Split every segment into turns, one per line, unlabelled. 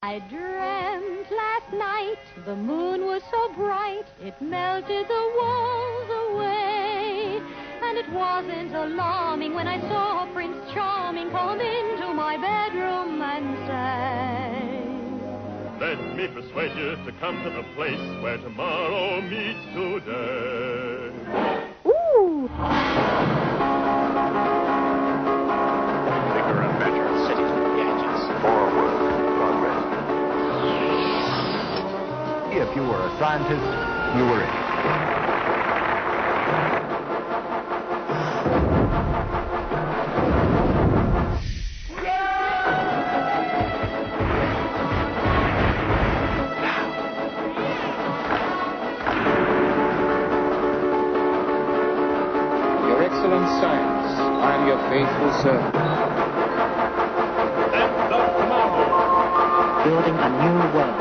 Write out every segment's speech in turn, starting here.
I dreamt last night the moon was so bright it melted the walls away. And it wasn't alarming when I saw Prince Charming come into my bedroom and say,
let me persuade you to come to the place where tomorrow meets today.
ooh!
Bigger and better cities with gadgets. Forward, progress. If you were a scientist, you were it.
Your excellent science, I'm your faithful servant.
And the tomorrow.
Building a new world.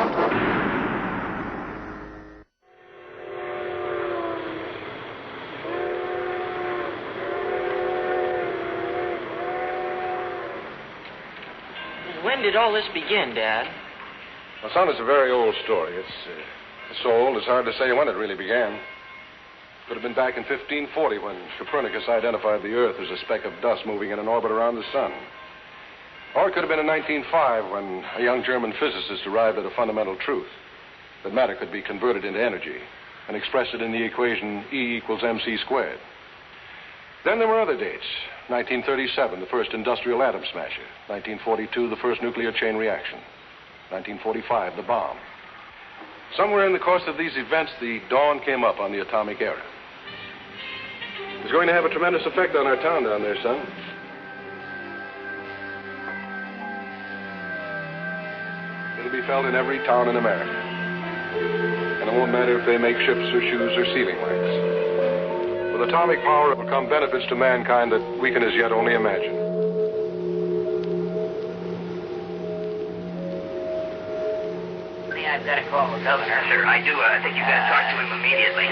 When did all this begin, Dad?
Well, son, it's a very old story. It's so old it's hard to say when it really began. Could have been back in 1540 when Copernicus identified the Earth as a speck of dust moving in an orbit around the sun. Or it could have been in 1905 when a young German physicist arrived at a fundamental truth, that matter could be converted into energy and expressed it in the equation E equals mc squared. Then there were other dates. 1937, the first industrial atom smasher. 1942, the first nuclear chain reaction. 1945, the bomb. Somewhere in the course of these events, the dawn came up on the atomic era. It's going to have a tremendous effect on our town down there, son. It'll be felt in every town in America. And it won't matter if they make ships or shoes or sealing wax. With atomic power, it will come benefits to mankind that we can as yet only imagine.
I've got to call the governor. Sir, I do. I think you've got to talk to him immediately.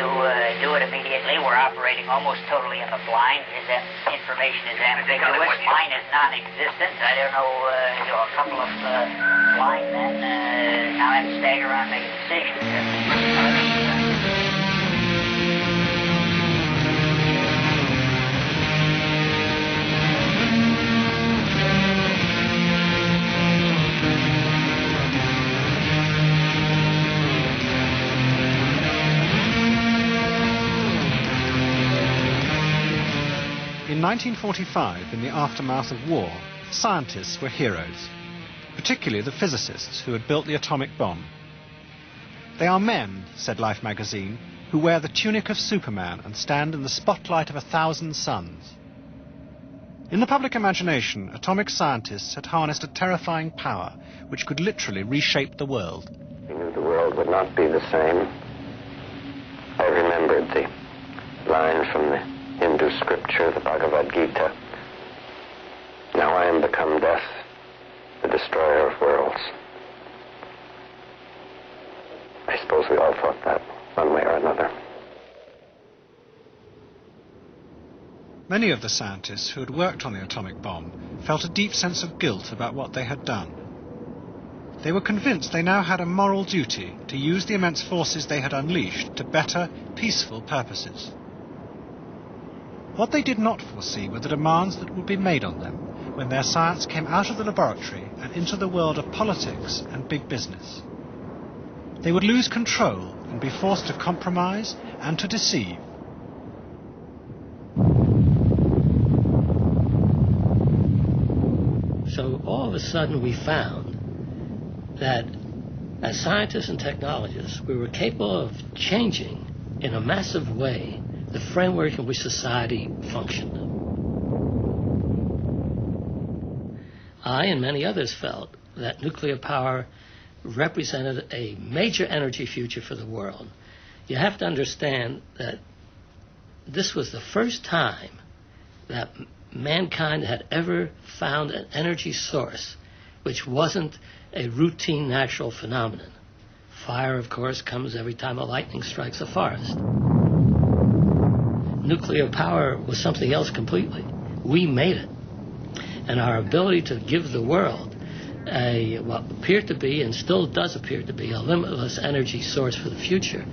Do it immediately. We're operating almost totally in the blind. His information is ambiguous. Mine is non-existent. I don't know, a couple of blind men now have to stagger around making decisions.
In 1945, in the aftermath of war, scientists were heroes, particularly the physicists who had built the atomic bomb. They are men, said Life magazine, who wear the tunic of Superman and stand in the spotlight of 1,000 suns. In the public imagination, atomic scientists had harnessed a terrifying power which could literally reshape the world.
I knew the world would not be the same. I remembered the line from the Hindu scripture, the Bhagavad Gita. Now I am become death, the destroyer of worlds. I suppose we all thought that, one way or another.
Many of the scientists who had worked on the atomic bomb felt a deep sense of guilt about what they had done. They were convinced they now had a moral duty to use the immense forces they had unleashed to better, peaceful purposes. What they did not foresee were the demands that would be made on them when their science came out of the laboratory and into the world of politics and big business. They would lose control and be forced to compromise and to deceive.
So all of a sudden we found that as scientists and technologists, we were capable of changing in a massive way the framework in which society functioned. I and many others felt that nuclear power represented a major energy future for the world. You have to understand that this was the first time that mankind had ever found an energy source which wasn't a routine natural phenomenon. Fire, of course, comes every time a lightning strikes a forest. Nuclear power was something else completely. We made it. And our ability to give the world what appeared to be, and still does appear to be, a limitless energy source for the future,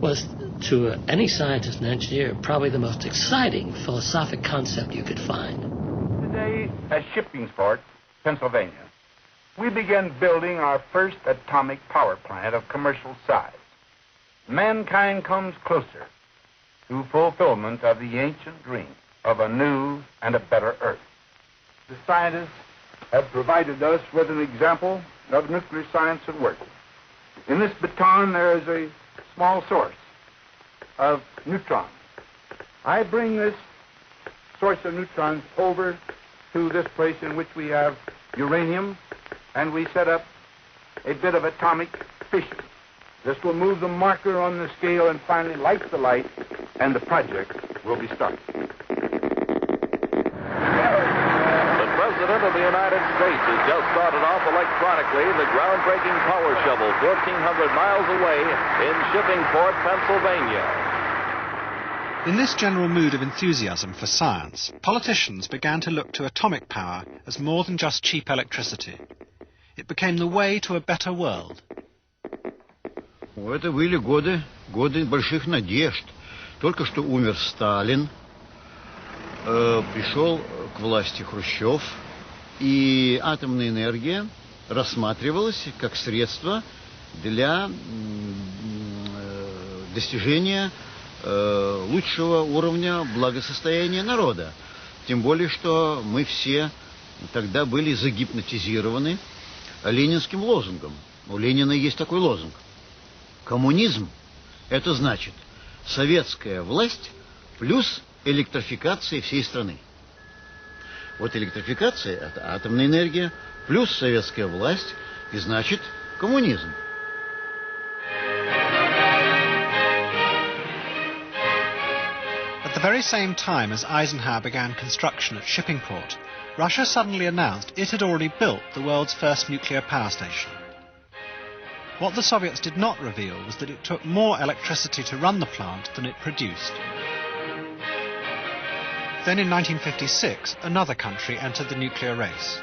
was to any scientist and engineer probably the most exciting philosophic concept you could find.
Today, at Shippingport, Pennsylvania, we began building our first atomic power plant of commercial size. Mankind comes closer to fulfillment of the ancient dream of a new and a better Earth. The scientists have provided us with an example of nuclear science at work. In this baton, there is a small source of neutrons. I bring this source of neutrons over to this place in which we have uranium, and we set up a bit of atomic fission. This will move the marker on the scale and finally light the light, and the project will be started.
The President of the United States has just started off electronically the groundbreaking power shovel 1,400 miles away in Shippingport, Pennsylvania.
In this general mood of enthusiasm for science, politicians began to look to atomic power as more than just cheap electricity. It became the way to a better world.
Это были годы больших надежд. Только что умер Сталин, пришел к власти Хрущев, и атомная энергия рассматривалась как средство для достижения лучшего уровня благосостояния народа. Тем более, что мы все тогда были загипнотизированы ленинским лозунгом. У Ленина есть такой лозунг. Коммунизм – это значит советская власть плюс электрификация всей страны. Вот электрификация – это атомная энергия плюс советская власть, и значит коммунизм.
At the very same time as Eisenhower began construction at Shippingport, Russia suddenly announced it had already built the world's first nuclear power station. What the Soviets did not reveal was that it took more electricity to run the plant than it produced. Then in 1956, another country entered the nuclear race.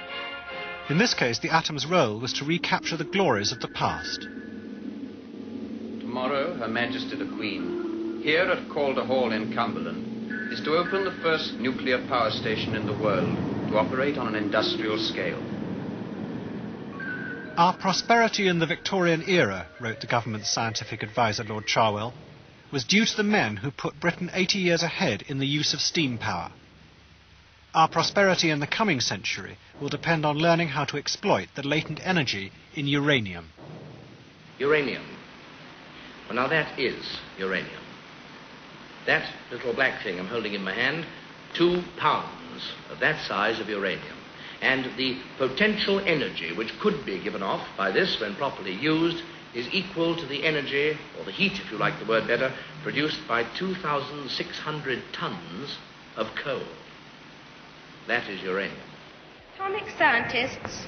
In this case, the atom's role was to recapture the glories of the past.
Tomorrow, Her Majesty the Queen, here at Calder Hall in Cumberland, is to open the first nuclear power station in the world to operate on an industrial scale.
Our prosperity in the Victorian era, wrote the government's scientific advisor Lord Cherwell, was due to the men who put Britain 80 years ahead in the use of steam power. Our prosperity in the coming century will depend on learning how to exploit the latent energy in uranium.
Uranium. Well, now that is uranium. That little black thing I'm holding in my hand, 2 pounds of that size of uranium. And the potential energy which could be given off by this when properly used is equal to the energy, or the heat if you like the word better, produced by 2,600 tons of coal. That is uranium.
Atomic scientists,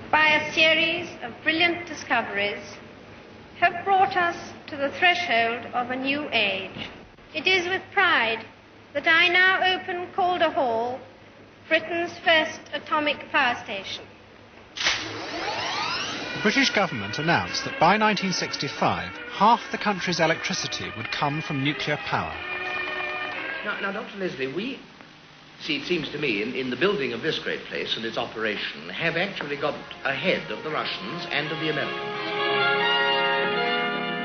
by a series of brilliant discoveries, have brought us to the threshold of a new age. It is with pride that I now open Calder Hall, Britain's first atomic power station.
The British government announced that by 1965, half the country's electricity would come from nuclear power.
Now, Dr. Leslie, we, see, it seems to me, in the building of this great place and its operation, have actually got ahead of the Russians and of the Americans.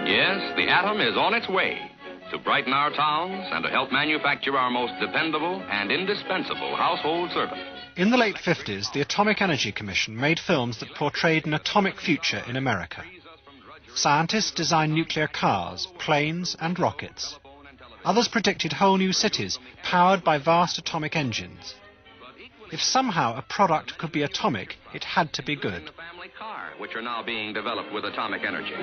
Yes, the atom is on its way to brighten our towns and to help manufacture our most dependable and indispensable household servant.
In the late 50s, the Atomic Energy Commission made films that portrayed an atomic future in America. Scientists designed nuclear cars, planes, and rockets. Others predicted whole new cities powered by vast atomic engines. If somehow a product could be atomic, it had to be good.
The family car, which are now being developed with atomic energy.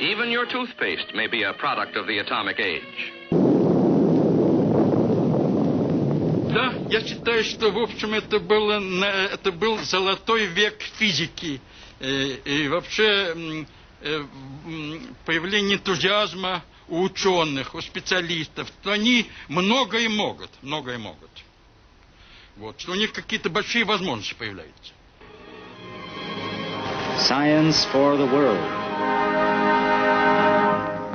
Even your toothpaste may be a product of the atomic age.
Да, я считаю, что, в общем, это был золотой век физики. И вообще появление энтузиазма у ученых, у специалистов, что они многое могут. Вот, что у них какие-то большие возможности появляются.
Science for the world.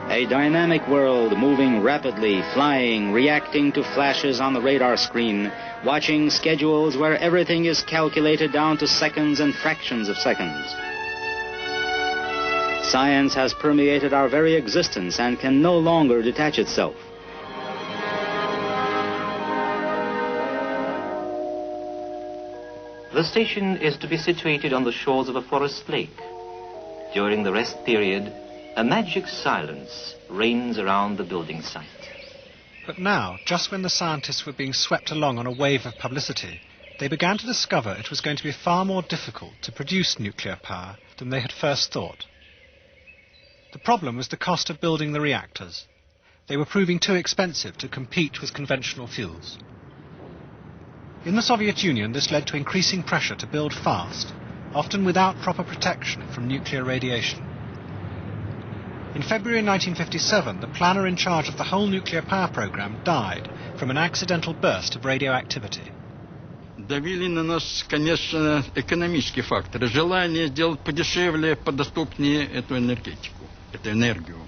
A dynamic world moving rapidly, flying, reacting to flashes on the radar screen, watching schedules where everything is calculated down to seconds and fractions of seconds. Science has permeated our very existence and can no longer detach itself.
The station is to be situated on the shores of a forest lake. During the rest period, a magic silence reigns around the building site.
But now, just when the scientists were being swept along on a wave of publicity, they began to discover it was going to be far more difficult to produce nuclear power than they had first thought. The problem was the cost of building the reactors. They were proving too expensive to compete with conventional fuels. In the Soviet Union, this led to increasing pressure to build fast, often without proper protection from nuclear radiation. In February 1957, the planner in charge of the whole nuclear power program died from an accidental burst of radioactivity.
Давили на нас, конечно, экономические факторы. Желание сделать подешевле, подоступнее эту энергетику, эту энергию.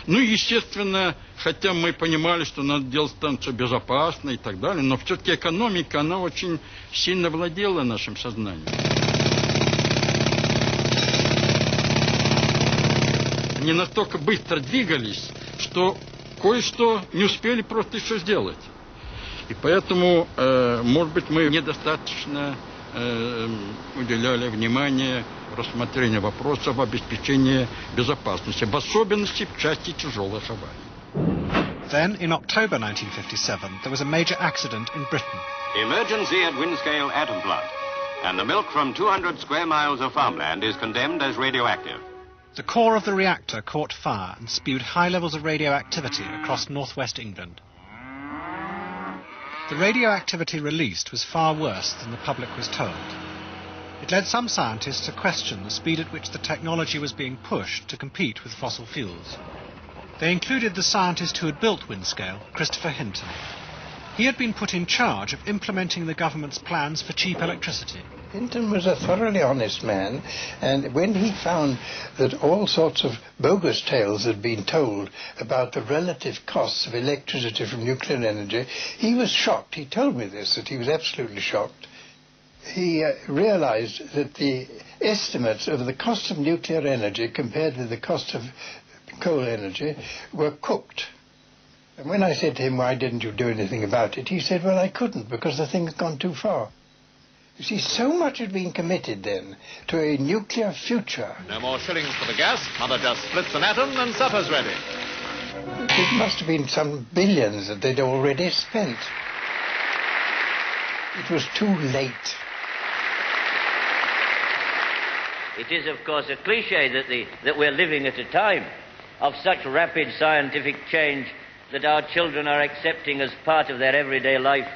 Ну, естественно, хотя мы понимали, что надо делать станцию безопасно и так далее, но все-таки экономика, она очень сильно владела нашим сознанием. Они настолько быстро двигались, что кое-что не успели просто еще сделать. И поэтому, может быть, мы недостаточно уделяли внимание рассмотрению вопросов обеспечения безопасности, в особенности в части тяжелых аварий.
Then, in October 1957, there was a major accident in Britain.
Emergency at Windscale Atom Plant, and the milk from 200 square miles of farmland is condemned as radioactive.
The core of the reactor caught fire and spewed high levels of radioactivity across northwest England. The radioactivity released was far worse than the public was told. It led some scientists to question the speed at which the technology was being pushed to compete with fossil fuels. They included the scientist who had built Windscale, Christopher Hinton. He had been put in charge of implementing the government's plans for cheap electricity.
Hinton was a thoroughly honest man, and when he found that all sorts of bogus tales had been told about the relative costs of electricity from nuclear energy, he was shocked. He told me this, that he was absolutely shocked. He realized that the estimates of the cost of nuclear energy compared with the cost of coal energy were cooked. And when I said to him, why didn't you do anything about it, he said, well, I couldn't, because the thing had gone too far. You see, so much had been committed then to a nuclear future.
No more shillings for the gas. Mother just splits an atom and supper's ready.
It must have been some billions that they'd already spent. It was too late.
It is, of course, a cliche that we're living at a time of such rapid scientific change that our children are accepting as part of their everyday life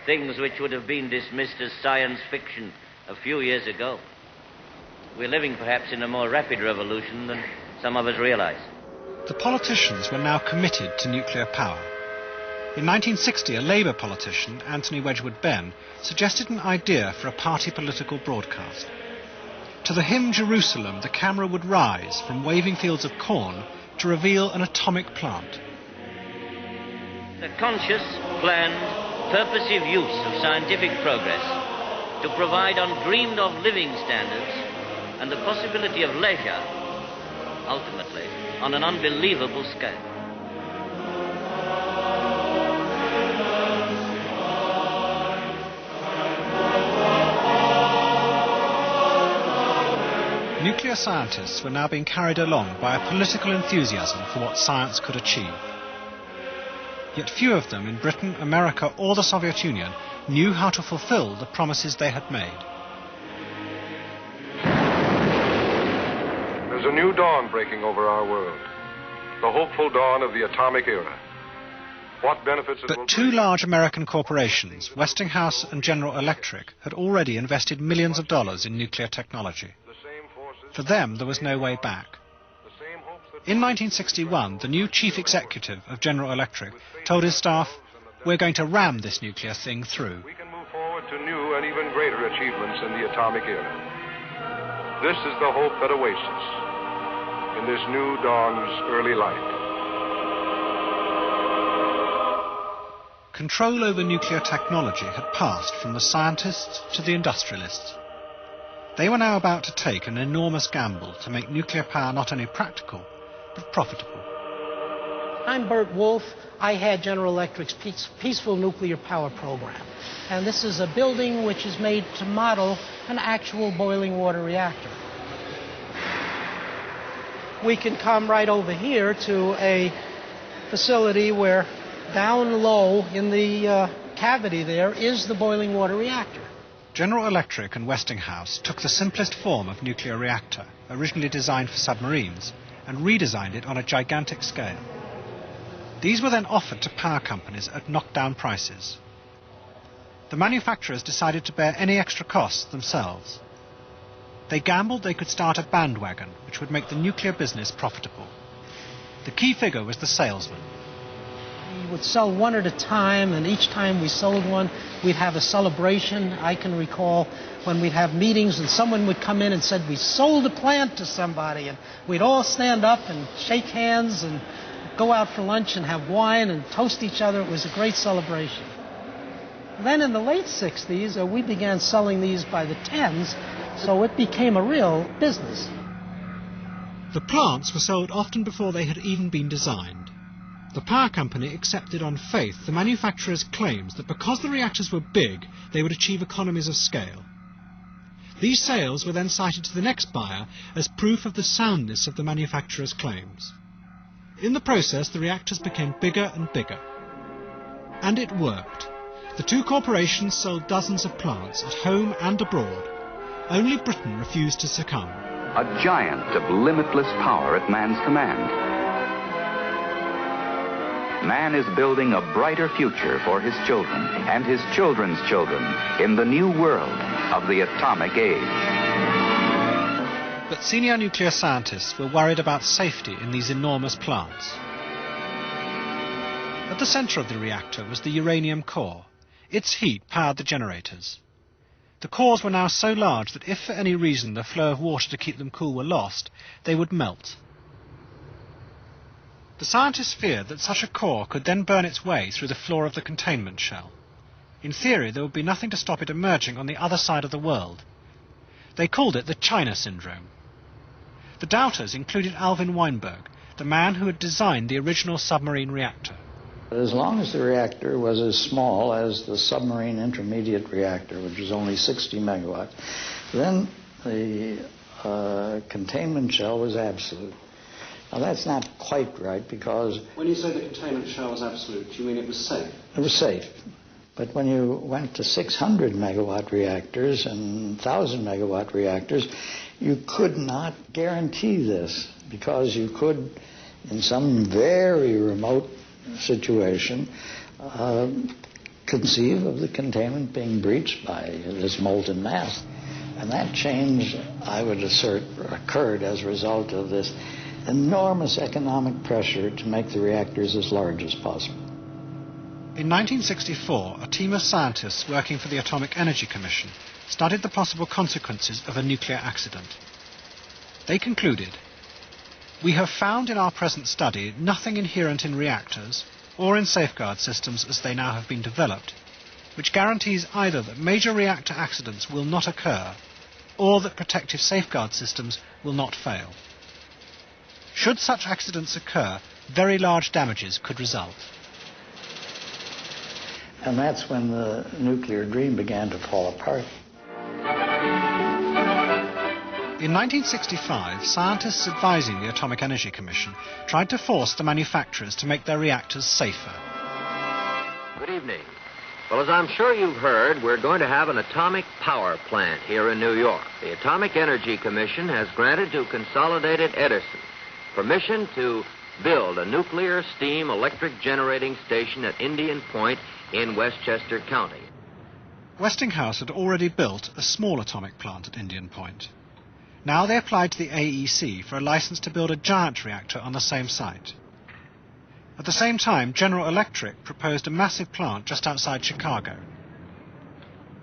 things which would have been dismissed as science fiction a few years ago. We're living perhaps in a more rapid revolution than some of us realize.
The politicians were now committed to nuclear power. In 1960, a Labour politician, Anthony Wedgwood Benn, suggested an idea for a party political broadcast. To the hymn Jerusalem, the camera would rise from waving fields of corn to reveal an atomic plant.
The conscious, planned, purposive use of scientific progress to provide undreamed-of living standards and the possibility of leisure, ultimately, on an unbelievable scale.
Nuclear scientists were now being carried along by a political enthusiasm for what science could achieve. Yet few of them in Britain, America, or the Soviet Union knew how to fulfill the promises they had made.
There's a new dawn breaking over our world. The hopeful dawn of the atomic era. What benefits it will
But two large American corporations, Westinghouse and General Electric, had already invested millions of dollars in nuclear technology. For them, there was no way back. In 1961, the new chief executive of General Electric told his staff, we're going to ram this nuclear thing through.
We can move forward but to new and even greater achievements in the atomic era. This is the hope that awaits us in this new dawn's early light.
Control over nuclear technology had passed from the scientists to the industrialists. They were now about to take an enormous gamble to make nuclear power not only practical, but profitable.
I'm Bert Wolf. I had General Electric's Peaceful Nuclear Power Program. And this is a building which is made to model an actual boiling water reactor. We can come right over here to a facility where down low in the cavity there is the boiling water reactor.
General Electric and Westinghouse took the simplest form of nuclear reactor, originally designed for submarines, and redesigned it on a gigantic scale. These were then offered to power companies at knockdown prices. The manufacturers decided to bear any extra costs themselves. They gambled they could start a bandwagon which would make the nuclear business profitable. The key figure was the salesman.
We would sell one at a time, and each time we sold one, we'd have a celebration. I can recall when we'd have meetings and someone would come in and said, we sold a plant to somebody, and we'd all stand up and shake hands and go out for lunch and have wine and toast each other. It was a great celebration. Then in the late 60s, we began selling these by the tens, so it became a real business.
The plants were sold often before they had even been designed. The power company accepted on faith the manufacturer's claims that because the reactors were big, they would achieve economies of scale. These sales were then cited to the next buyer as proof of the soundness of the manufacturer's claims. In the process, the reactors became bigger and bigger. And it worked. The two corporations sold dozens of plants at home and abroad. Only Britain refused to succumb.
A giant of limitless power at man's command. Man is building a brighter future for his children and his children's children in the new world of the atomic age.
But senior nuclear scientists were worried about safety in these enormous plants. At the center of the reactor was the uranium core. Its heat powered the generators. The cores were now so large that if for any reason the flow of water to keep them cool were lost, they would melt. The scientists feared that such a core could then burn its way through the floor of the containment shell. In theory, there would be nothing to stop it emerging on the other side of the world. They called it the China syndrome. The doubters included Alvin Weinberg, the man who had designed the original submarine reactor.
As long as the reactor was as small as the submarine intermediate reactor, which was only 60 megawatts, then the containment shell was absolute. Now, that's not quite right because...
When you say the containment shell was absolute, do you mean it was safe?
It was safe. But when you went to 600 megawatt reactors and 1,000 megawatt reactors, you could not guarantee this because you could, in some very remote situation, conceive of the containment being breached by this molten mass. And that change, I would assert, occurred as a result of this enormous economic pressure to make the reactors as large as possible.
In 1964, a team of scientists working for the Atomic Energy Commission studied the possible consequences of a nuclear accident. They concluded, "We have found in our present study nothing inherent in reactors or in safeguard systems as they now have been developed, which guarantees either that major reactor accidents will not occur or that protective safeguard systems will not fail. Should such accidents occur, very large damages could result."
And that's when the nuclear dream began to fall apart.
In 1965, scientists advising the Atomic Energy Commission tried to force the manufacturers to make their reactors safer.
Good evening. Well, as I'm sure you've heard, we're going to have an atomic power plant here in New York. The Atomic Energy Commission has granted to Consolidated Edison permission to build a nuclear steam electric generating station at Indian Point in Westchester County.
Westinghouse had already built a small atomic plant at Indian Point. Now they applied to the AEC for a license to build a giant reactor on the same site. At the same time, General Electric proposed a massive plant just outside Chicago.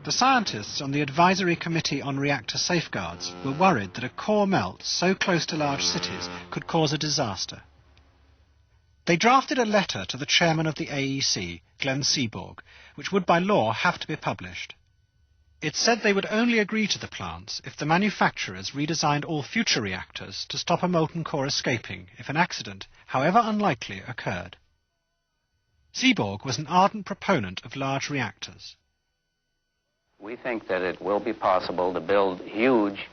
The scientists on the Advisory Committee on Reactor Safeguards were worried that a core melt so close to large cities could cause a disaster. They drafted a letter to the chairman of the AEC, Glenn Seaborg, which would by law have to be published. It said they would only agree to the plants if the manufacturers redesigned all future reactors to stop a molten core escaping if an accident, however unlikely, occurred. Seaborg was an ardent proponent of large reactors.
We think that it will be possible to build huge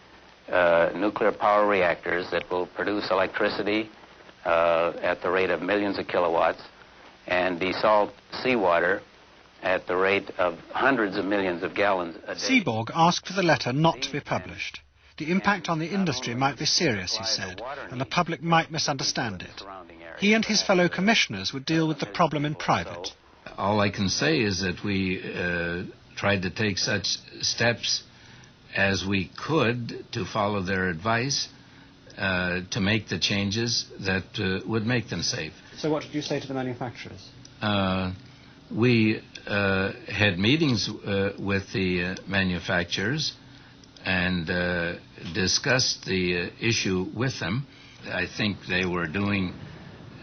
nuclear power reactors that will produce electricity at the rate of millions of kilowatts and desalt seawater at the rate of hundreds of millions of gallons a day.
Seaborg asked for the letter not to be published. The impact on the industry might be serious, he said, and the public might misunderstand it. He and his fellow commissioners would deal with the problem in private.
All I can say is that we tried to take such steps as we could to follow their advice, to make the changes that would make them safe.
So what did you say to the manufacturers?
We had meetings with the manufacturers and discussed the issue with them. I think they were doing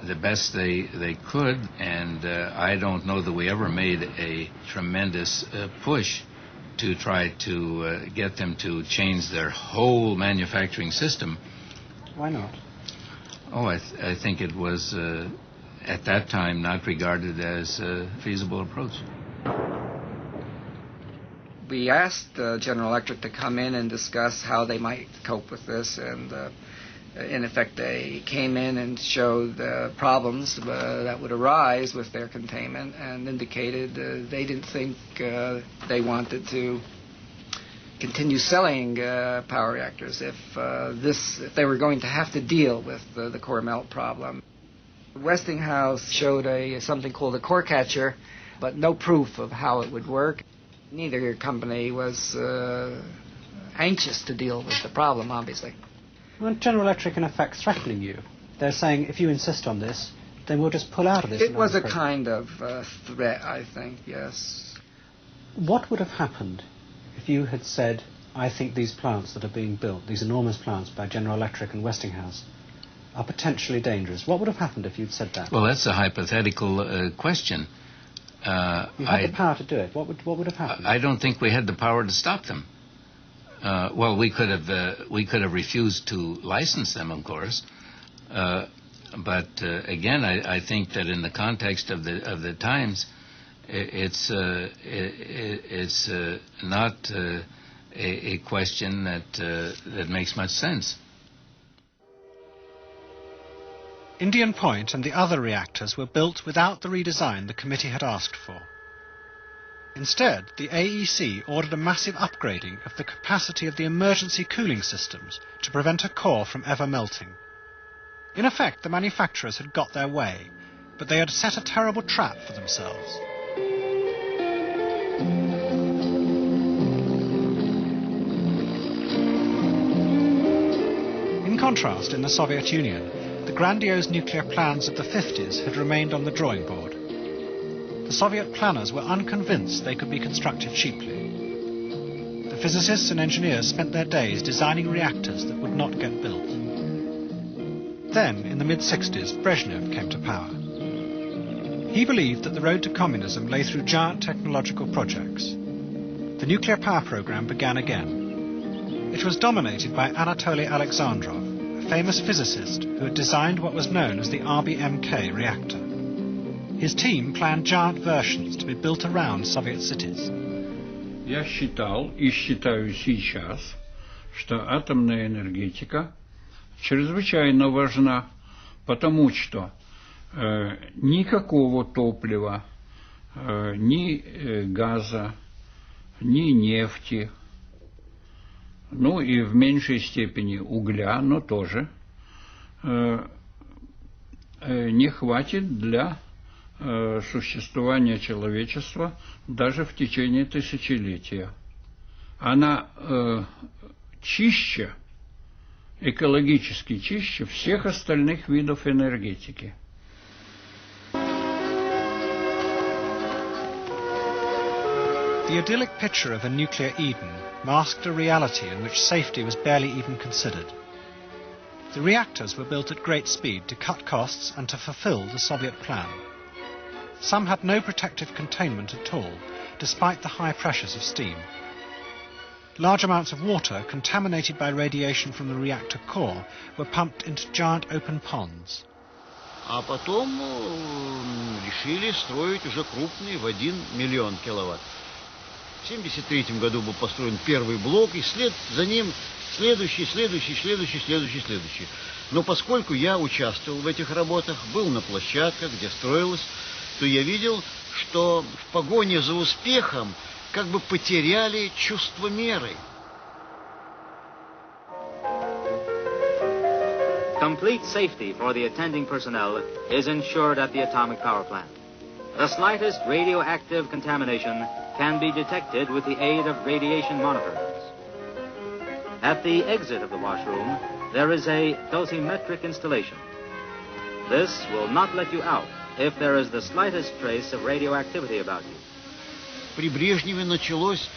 the best they could, and I don't know that we ever made a tremendous push to try to get them to change their whole manufacturing system.
Why not?
Oh, I think it was, at that time, not regarded as a feasible approach.
We asked General Electric to come in and discuss how they might cope with this, and in effect they came in and showed problems that would arise with their containment and indicated they didn't think they wanted to continue selling power reactors if they were going to have to deal with the core melt problem. Westinghouse showed something called a core catcher, but no proof of how it would work. Neither company was anxious to deal with the problem, obviously.
Well, General Electric, in effect, threatening you. They're saying, if you insist on this, then we'll just pull out of this.
It was a kind of threat, I think, yes.
What would have happened if you had said, I think these plants that are being built, these enormous plants by General Electric and Westinghouse, are potentially dangerous? What would have happened if you'd said that?
Well, that's a hypothetical question.
You had the power to do it. What would have happened?
I don't think we had the power to stop them. Well, we could have refused to license them, of course. But again, I think that in the context of the times, it's not a question that makes much sense.
Indian Point and the other reactors were built without the redesign the committee had asked for. Instead, the AEC ordered a massive upgrading of the capacity of the emergency cooling systems to prevent a core from ever melting. In effect, the manufacturers had got their way, but they had set a terrible trap for themselves. In contrast, in the Soviet Union, the grandiose nuclear plans of the 50s had remained on the drawing board. The Soviet planners were unconvinced they could be constructed cheaply. The physicists and engineers spent their days designing reactors that would not get built. Then, in the mid-60s, Brezhnev came to power. He believed that the road to communism lay through giant technological projects. The nuclear power program began again. It was dominated by Anatoly Alexandrov, a famous physicist who had designed what was known as the RBMK reactor. His team planned giant versions to be built around Soviet cities.
Я считал и считаю сейчас, что атомная энергетика чрезвычайно важна, потому что никакого топлива, ни газа, ни нефти, ну и в меньшей степени угля, но тоже не хватит для существования человечества даже в течение тысячелетия. Она чище, экологически чище всех остальных видов энергетики.
The idyllic picture of a nuclear Eden masked a reality in which safety was barely even considered. The reactors were built at great speed to cut costs and to fulfill the Soviet plan. Some had no protective containment at all, despite the high pressures of steam. Large amounts of water, contaminated by radiation from the reactor core, were pumped into giant open ponds.
А потом решили строить уже крупный в 1 миллион киловатт. В 1973 году был построен первый блок, и вслед за ним следующий. Но поскольку я участвовал в этих работах, был на площадках, где строилось, то я видел, что в погоне за успехом как бы потеряли чувство меры.
Complete safety for the attending personnel is ensured at the atomic power plant. The slightest radioactive contamination can be detected with the aid of radiation monitors. At the exit of the washroom, there is a dosimetric installation. This will not let you out if there is the slightest trace of radioactivity about you.
При Брежневе началось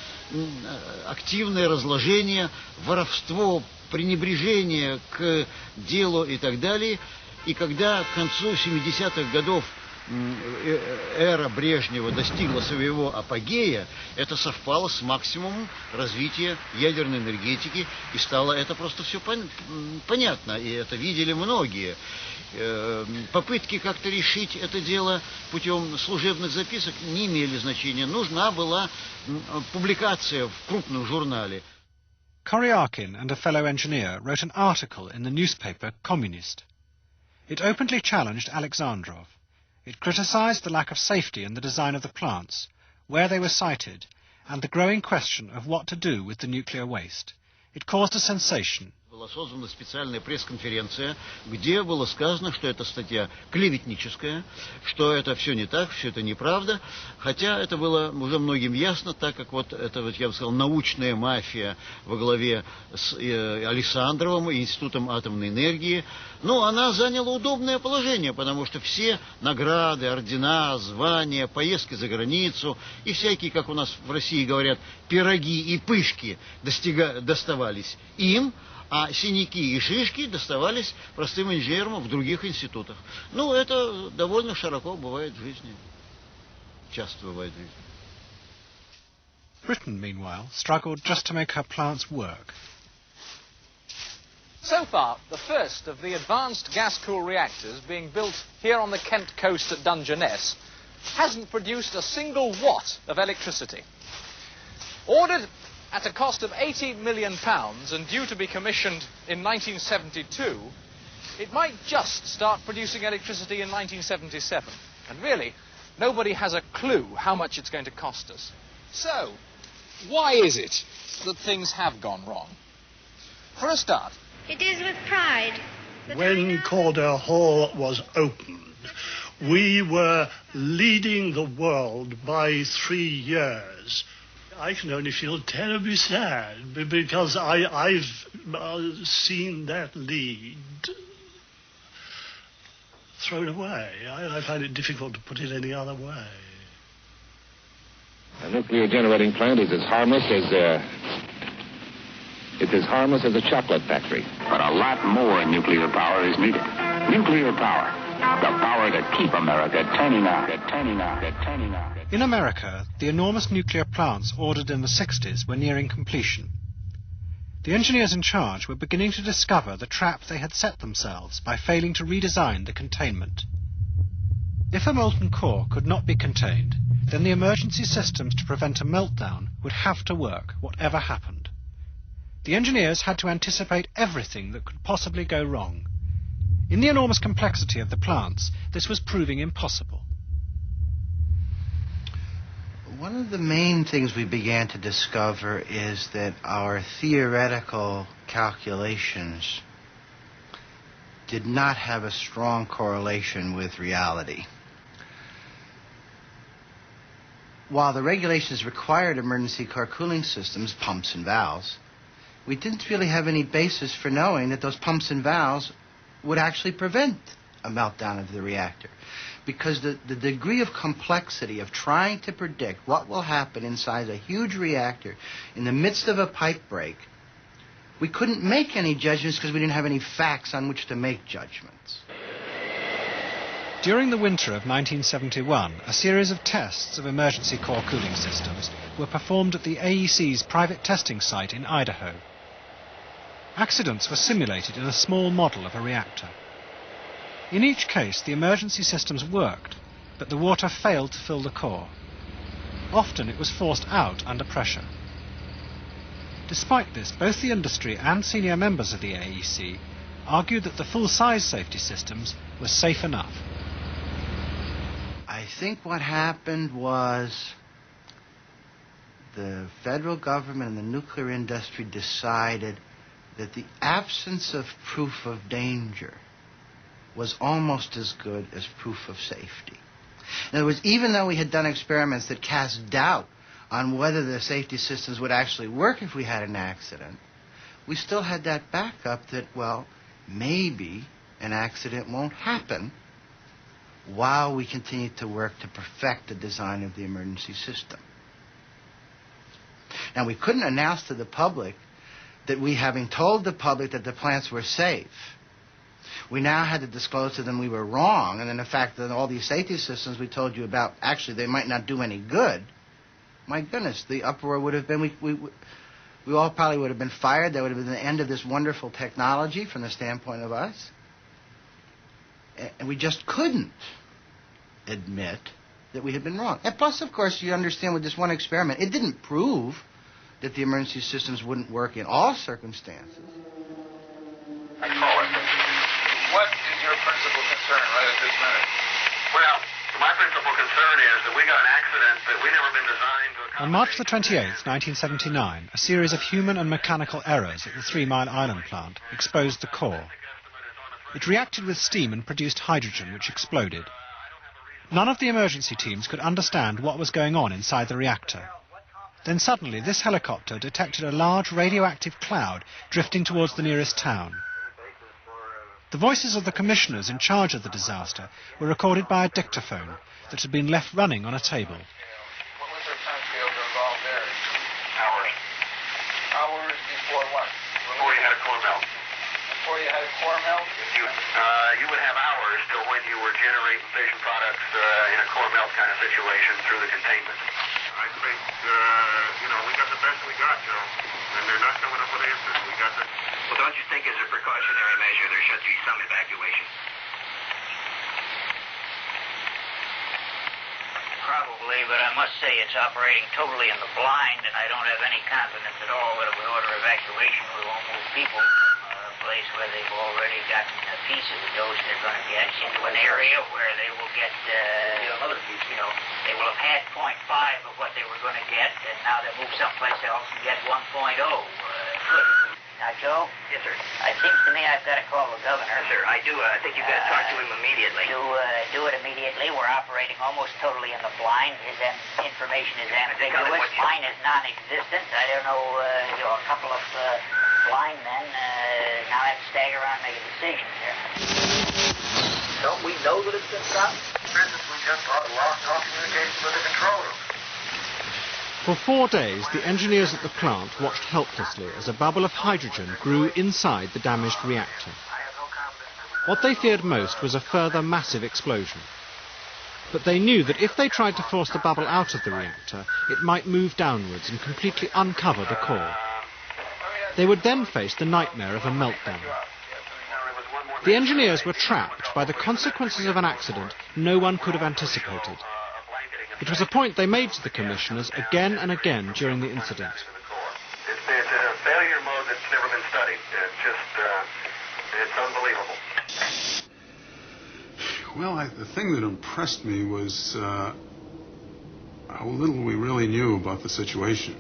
активное разложение, воровство, пренебрежение к делу и так далее. И когда к концу 70-х годов эра Брежнева достигла своего апогея, это совпало с максимумом развития ядерной энергетики, и стало это просто все понятно, и это видели многие. Попытки как-то решить это дело путем служебных записок не имели значения. Нужна была публикация в крупном журнале.
Koryakhin and a fellow engineer wrote an article in the newspaper Communist. It openly challenged Alexandrov. It criticized the lack of safety in the design of the plants, where they were sited, and the growing question of what to do with the nuclear waste. It caused a sensation.
Была создана специальная пресс-конференция, где было сказано, что эта статья клеветническая, что это все не так, все это неправда, хотя это было уже многим ясно, так как вот это, вот, я бы сказал, научная мафия во главе с Александровым и Институтом атомной энергии, но она заняла удобное положение, потому что все награды, ордена, звания, поездки за границу и всякие, как у нас в России говорят, пироги и пышки доставались им, а синяки и шишки доставались простым инженерам в других институтах. Ну, это довольно широко бывает в жизни. Часто бывает в жизни.
Britain, meanwhile, struggled just to make her plants work.
So far, the first of the advanced gas-cooled reactors being built here on the Kent coast at Dungeness hasn't produced a single watt of electricity. Ordered at a cost of £80 million and due to be commissioned in 1972, it might just start producing electricity in 1977. And really, nobody has a clue how much it's going to cost us. So, why is it that things have gone wrong? For a start,
it is with pride that
when Calder Hall was opened, we were leading the world by 3 years. I can only feel terribly sad because I've seen that lead thrown away. I find it difficult to put it any other way.
A nuclear generating plant is as harmless as a chocolate factory.
But a lot more nuclear power is needed. Nuclear power. The power to keep America turning on.
In America, the enormous nuclear plants ordered in the 60s were nearing completion. The engineers in charge were beginning to discover the trap they had set themselves by failing to redesign the containment. If a molten core could not be contained, then the emergency systems to prevent a meltdown would have to work, whatever happened. The engineers had to anticipate everything that could possibly go wrong. In the enormous complexity of the plants, this was proving impossible.
One of the main things we began to discover is that our theoretical calculations did not have a strong correlation with reality. While the regulations required emergency core cooling systems, pumps and valves, we didn't really have any basis for knowing that those pumps and valves would actually prevent a meltdown of the reactor. because the degree of complexity of trying to predict what will happen inside a huge reactor in the midst of a pipe break, we couldn't make any judgments because we didn't have any facts on which to make judgments.
During the winter of 1971, a series of tests of emergency core cooling systems were performed at the AEC's private testing site in Idaho. Accidents were simulated in a small model of a reactor. In each case, the emergency systems worked, but the water failed to fill the core. Often it was forced out under pressure. Despite this, both the industry and senior members of the AEC argued that the full-size safety systems were safe enough.
I think what happened was the federal government and the nuclear industry decided that the absence of proof of danger was almost as good as proof of safety. In other words, even though we had done experiments that cast doubt on whether the safety systems would actually work if we had an accident, we still had that backup that, well, maybe an accident won't happen while we continue to work to perfect the design of the emergency system. Now, we couldn't announce to the public that we, having told the public that the plants were safe, we now had to disclose to them we were wrong, and in fact that all these safety systems we told you about, actually they might not do any good. My goodness, the uproar would have been, we all probably would have been fired. That would have been the end of this wonderful technology from the standpoint of us. And we just couldn't admit that we had been wrong. And plus, of course, you understand with this one experiment, it didn't prove that the emergency systems wouldn't work in all circumstances.
I call it. What is your principal concern right at this minute? Well, my principal concern is that we got an accident that we never been designed to accommodate.
On March the 28th, 1979, a series of human and mechanical errors at the 3 Mile Island plant exposed the core. It reacted with steam and produced hydrogen, which exploded. None of the emergency teams could understand what was going on inside the reactor. Then suddenly, this helicopter detected a large radioactive cloud drifting towards the nearest town. The voices of the commissioners in charge of the disaster were recorded by a dictaphone that had been left running on a table.
What was their time scale involved there? Hours. Hours before what? Before you had a core melt. Before you had a core melt? You would have hours till when you were generating fission products in a core melt kind of situation through the containment. I think, we got the best we got, Joe. And they're not coming up with answers. We got the... Well, don't you think as a precautionary measure there should be some evacuation?
Probably, but I must say it's operating totally in the blind, and I don't have any confidence at all that if we order evacuation, we won't move people from a place where they've already gotten a piece of the dose they're going to get into an area where they will get, another piece. They will have had 0.5 of what they were going to get, and now they move someplace else and get 1.0. Good. Now, Joe?
Yes, sir.
It seems to me I've got to call the governor.
Yes, sir, I do. I think you've got to talk to him immediately.
Do it immediately. We're operating almost totally in the blind. His information is ambiguous. Mine is non-existent. I don't know, a couple of blind men now have to stagger around and make a decision here.
Don't we know that it's been stopped? For instance, we just lost all communication with the control room.
For 4 days, the engineers at the plant watched helplessly as a bubble of hydrogen grew inside the damaged reactor. What they feared most was a further massive explosion. But they knew that if they tried to force the bubble out of the reactor, it might move downwards and completely uncover the core. They would then face the nightmare of a meltdown. The engineers were trapped by the consequences of an accident no one could have anticipated. It was a point they made to the commissioners again and again during the incident.
It's a failure mode that's never been studied. It's unbelievable.
Well, the thing that impressed me was how little we really knew about the situation.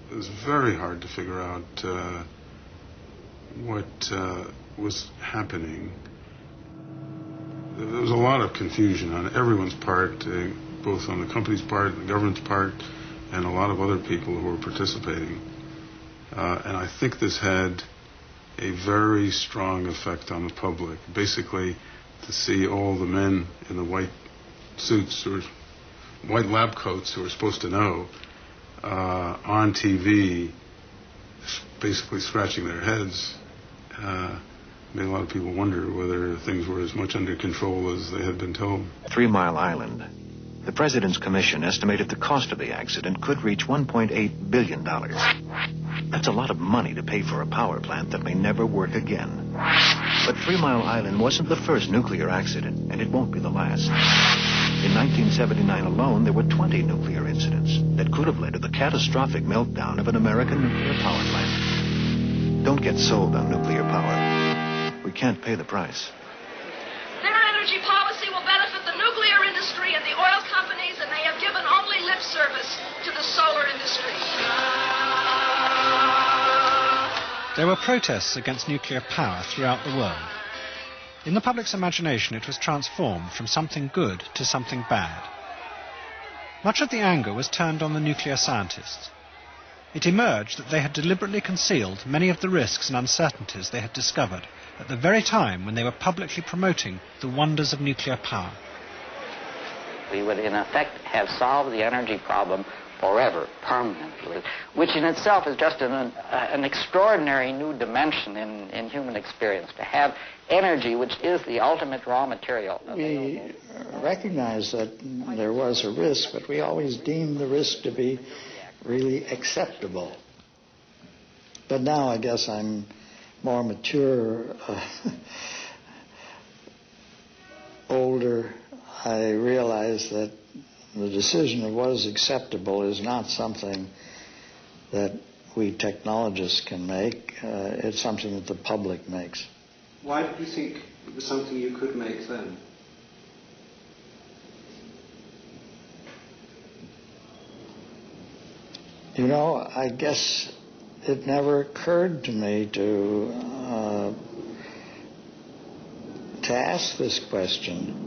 It was very hard to figure out what was happening. There was a lot of confusion on everyone's part, both on the company's part, the government's part, and a lot of other people who were participating. And I think this had a very strong effect on the public. Basically, to see all the men in the white suits or white lab coats who are supposed to know on TV basically scratching their heads made a lot of people wonder whether things were as much under control as they had been told.
3 Mile Island. The President's Commission estimated the cost of the accident could reach $1.8 billion. That's a lot of money to pay for a power plant that may never work again. But 3 Mile Island wasn't the first nuclear accident, and it won't be the last. In 1979 alone, there were 20 nuclear incidents that could have led to the catastrophic meltdown of an American nuclear power plant. Don't get sold on nuclear power. We can't pay the price.
Their energy policy will benefit the nuclear industry and the oil companies, and they have given only lip service to the solar industry.
There were protests against nuclear power throughout the world. In the public's imagination, it was transformed from something good to something bad. Much of the anger was turned on the nuclear scientists. It emerged that they had deliberately concealed many of the risks and uncertainties they had discovered at the very time when they were publicly promoting the wonders of nuclear power.
We would, in effect, have solved the energy problem forever, permanently, which in itself is just an extraordinary new dimension in human experience, to have energy, which is the ultimate raw material.
We recognized that there was a risk, but we always deemed the risk to be really acceptable. But now I guess I'm more mature, older. I realize that the decision of what is acceptable is not something that we technologists can make. It's something that the public makes.
Why did you think it was something you could make then?
You know, I guess it never occurred to me to ask this question.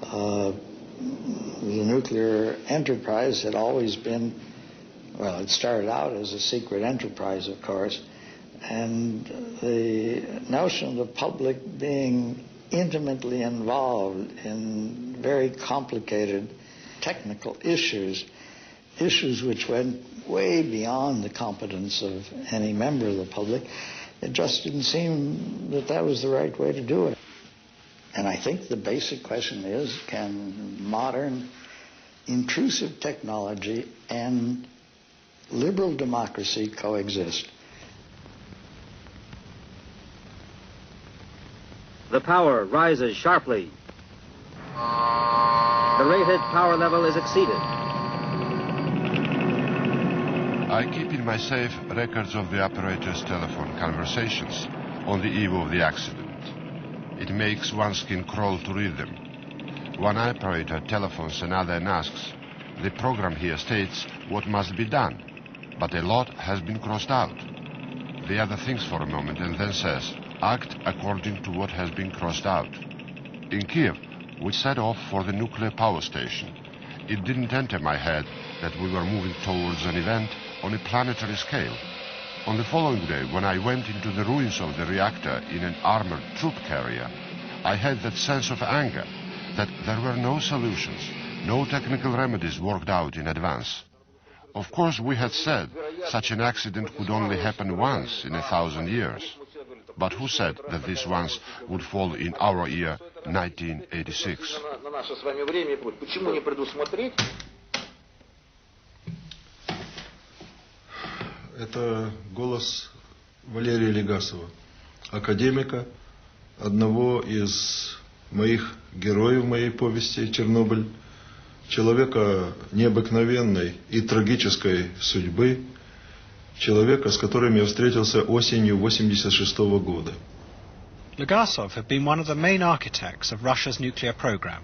The nuclear enterprise had always been, well, it started out as a secret enterprise, of course, and the notion of the public being intimately involved in very complicated technical issues which went way beyond the competence of any member of the public, it just didn't seem that that was the right way to do it. And I think the basic question is, can modern intrusive technology and liberal democracy coexist?
The power rises sharply. The rated power level is exceeded.
I keep in my safe records of the operator's telephone conversations on the eve of the accident. It makes one's skin crawl to read them. One operator telephones another and asks. The program here states what must be done, but a lot has been crossed out. The other thinks for a moment and then says, act according to what has been crossed out. In Kiev, we set off for the nuclear power station. It didn't enter my head that we were moving towards an event on a planetary scale. On the following day, when I went into the ruins of the reactor in an armored troop carrier, I had that sense of anger, that there were no solutions, no technical remedies worked out in advance. Of course, we had said such an accident could only happen once in 1,000 years. But who said that this once would fall in our year 1986?
Это голос Валерия Легасова, академика, одного из моих героев моей повести «Чернобыль», человека необыкновенной и трагической судьбы, человека, с которым я встретился осенью 1986 года.
Legasov had been one of the main architects of Russia's nuclear program.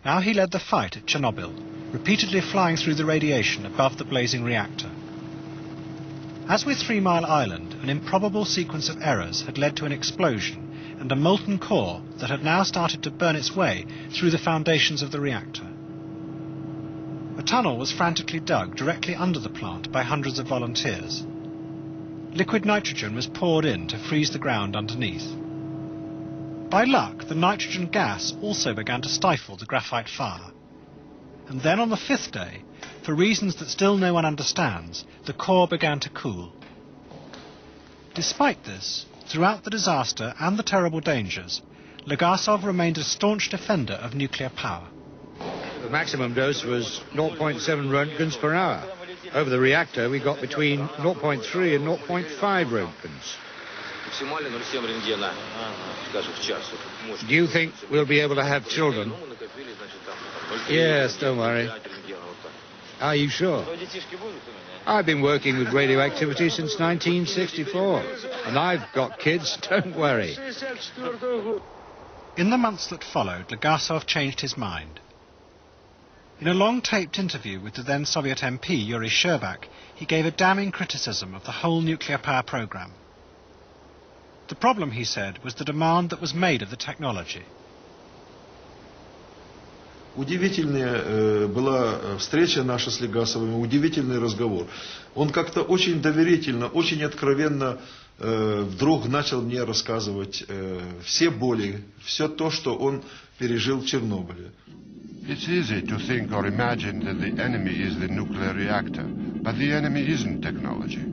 Now he led the fight at Chernobyl, repeatedly flying through the radiation above the blazing reactor. As with 3 Mile Island, an improbable sequence of errors had led to an explosion and a molten core that had now started to burn its way through the foundations of the reactor. A tunnel was frantically dug directly under the plant by hundreds of volunteers. Liquid nitrogen was poured in to freeze the ground underneath. By luck, the nitrogen gas also began to stifle the graphite fire. And then on the 5th day, for reasons that still no one understands, the core began to cool. Despite this, throughout the disaster and the terrible dangers, Legasov remained a staunch defender of nuclear power.
The maximum dose was 0.7 roentgens per hour. Over the reactor, we got between 0.3 and 0.5 roentgens. Do you think we'll be able to have children? Yes, don't worry. Are you sure? I've been working with radioactivity since 1964, and I've got kids, don't worry.
In the months that followed, Legasov changed his mind. In a long-taped interview with the then Soviet MP Yuri Sherbak, he gave a damning criticism of the whole nuclear power program. The problem, he said, was the demand that was made of the technology.
Удивительная была встреча наша с Легасовым, удивительный разговор. Он как-то очень доверительно, очень откровенно вдруг начал мне рассказывать все боли, все то, что он пережил в Чернобыле.
It's easy to think or imagine that the enemy is the nuclear reactor, but the enemy isn't technology.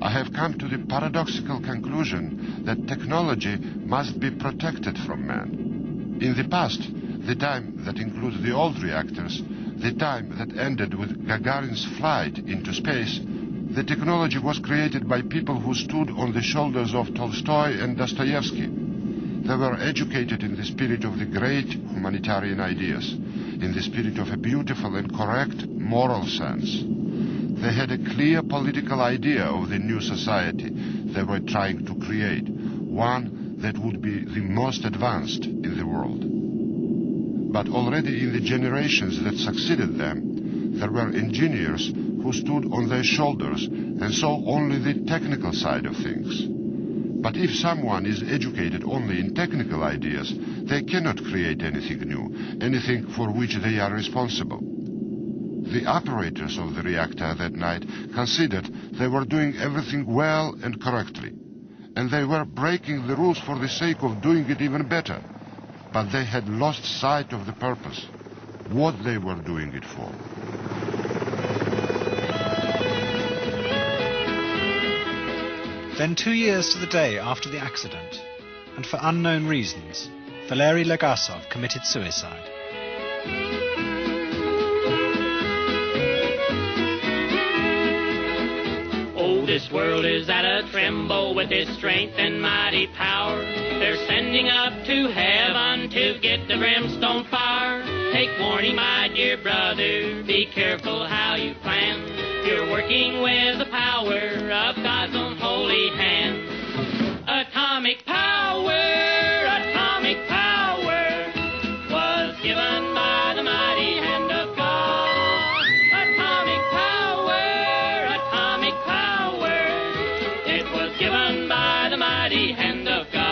I have come to the paradoxical conclusion that technology must be protected from man. In the past, the time that includes the old reactors, the time that ended with Gagarin's flight into space, the technology was created by people who stood on the shoulders of Tolstoy and Dostoevsky. They were educated in the spirit of the great humanitarian ideas, in the spirit of a beautiful and correct moral sense. They had a clear political idea of the new society they were trying to create, one that would be the most advanced in the world. But already in the generations that succeeded them, there were engineers who stood on their shoulders and saw only the technical side of things. But if someone is educated only in technical ideas, they cannot create anything new, anything for which they are responsible. The operators of the reactor that night considered they were doing everything well and correctly, and they were breaking the rules for the sake of doing it even better. But they had lost sight of the purpose, what they were doing it for.
Then 2 years to the day after the accident, and for unknown reasons, Valery Legasov committed suicide.
Oh, this world is at a tremble with its strength and mighty power. They're sending up to heaven to get the brimstone fire. Take warning, my dear brother, be careful how you plan. You're working with the power of God's own holy hand. Atomic power was given by the mighty hand of God. Atomic power, it was given by the mighty hand of God.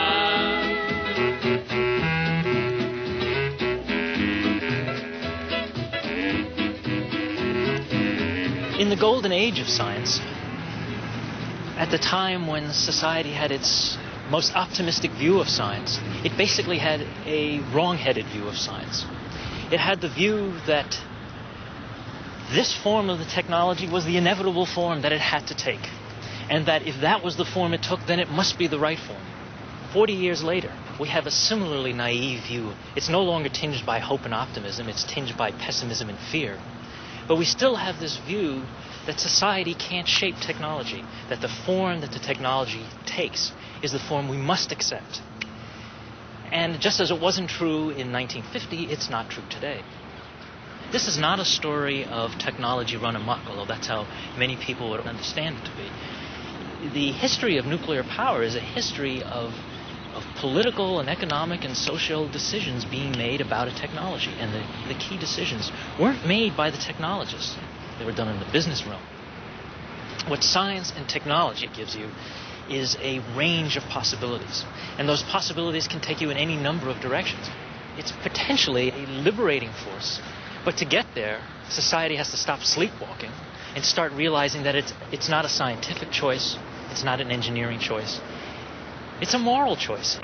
In the golden age of science, at the time when society had its most optimistic view of science, it basically had a wrong-headed view of science. It had the view that this form of the technology was the inevitable form that it had to take, and that if that was the form it took, then it must be the right form. 40 years later, we have a similarly naive view. It's no longer tinged by hope and optimism, it's tinged by pessimism and fear. But we still have this view that society can't shape technology, that the form that the technology takes is the form we must accept. And just as it wasn't true in 1950, it's not true today. This is not a story of technology run amok, although that's how many people would understand it to be. The history of nuclear power is a history of political and economic and social decisions being made about a technology. And the key decisions weren't made by the technologists. They were done in the business realm. What science and technology gives you is a range of possibilities. And those possibilities can take you in any number of directions. It's potentially a liberating force. But to get there, society has to stop sleepwalking and start realizing that it's not a scientific choice, it's not an engineering choice, it's a moral choice.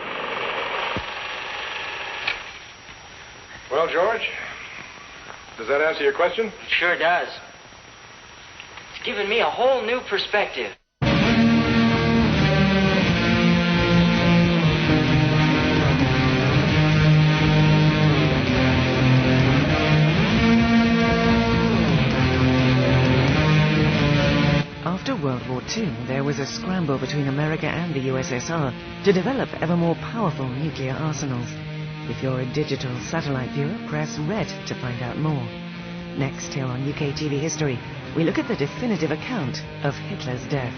Well, George, does that answer your question?
It sure does. It's given me a whole new perspective.
After World War II, there was a scramble between America and the USSR to develop ever more powerful nuclear arsenals. If you're a digital satellite viewer, press red to find out more. Next here on uctv History, we look at the definitive account of Hitler's death.